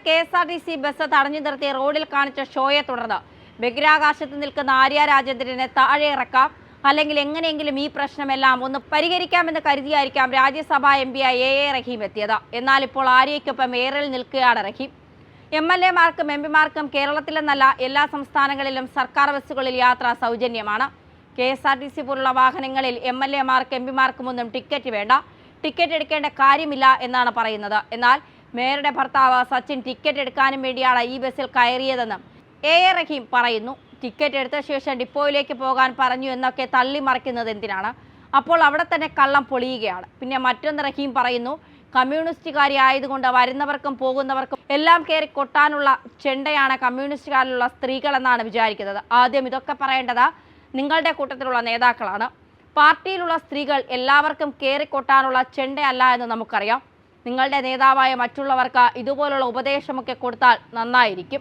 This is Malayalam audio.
KSRTC ബസ് തടഞ്ഞു നിർത്തി റോഡിൽ കാണിച്ച ഷോയെ തുടർന്ന് ബഹിരാകാശത്ത് നിൽക്കുന്ന ആര്യ രാജേന്ദ്രനെ താഴെ ഇറക്കാം, അല്ലെങ്കിൽ എങ്ങനെയെങ്കിലും ഈ പ്രശ്നമെല്ലാം ഒന്ന് പരിഹരിക്കാമെന്ന് കരുതിയായിരിക്കാം രാജ്യസഭാ MP AA റഹീം എത്തിയത്. എന്നാൽ ഇപ്പോൾ ആര്യയ്ക്കൊപ്പം ഏറിൽ നിൽക്കുകയാണ് റഹീം. MLA മാർക്കും MP മാർക്കും കേരളത്തിലെന്നല്ല എല്ലാ സംസ്ഥാനങ്ങളിലും സർക്കാർ ബസ്സുകളിൽ യാത്ര സൗജന്യമാണ്. KSRTC പോലുള്ള വാഹനങ്ങളിൽ MLA മാർക്കും MP മാർക്കും ഒന്നും ടിക്കറ്റ് വേണ്ട, ടിക്കറ്റ് എടുക്കേണ്ട കാര്യമില്ല എന്നാണ് പറയുന്നത്. എന്നാൽ മേയറുടെ ഭർത്താവ് സച്ചിൻ ടിക്കറ്റ് എടുക്കാനും വേണ്ടിയാണ് ഈ ബസ്സിൽ കയറിയതെന്നും AA റഹീം പറയുന്നു. ടിക്കറ്റ് എടുത്ത ശേഷം ഡിപ്പോയിലേക്ക് പോകാൻ പറഞ്ഞു എന്നൊക്കെ തള്ളിമറിക്കുന്നത് എന്തിനാണ്? അപ്പോൾ അവിടെ തന്നെ കള്ളം പൊളിയുകയാണ്. പിന്നെ മറ്റൊന്ന് റഹീം പറയുന്നു, കമ്മ്യൂണിസ്റ്റുകാരി ആയതുകൊണ്ട് വരുന്നവർക്കും പോകുന്നവർക്കും എല്ലാം കയറി കൊട്ടാനുള്ള ചെണ്ടയാണ് കമ്മ്യൂണിസ്റ്റുകാരിലുള്ള സ്ത്രീകളെന്നാണ് വിചാരിക്കുന്നത്. ആദ്യം ഇതൊക്കെ പറയേണ്ടത് നിങ്ങളുടെ കൂട്ടത്തിലുള്ള നേതാക്കളാണ്. പാർട്ടിയിലുള്ള സ്ത്രീകൾ എല്ലാവർക്കും കയറിക്കൊട്ടാനുള്ള ചെണ്ടയല്ല എന്ന് നമുക്കറിയാം. നിങ്ങളുടെ നേതാവായ മറ്റുള്ളവർക്ക് ഇതുപോലുള്ള ഉപദേശമൊക്കെ കൊടുത്താൽ നന്നായിരിക്കും.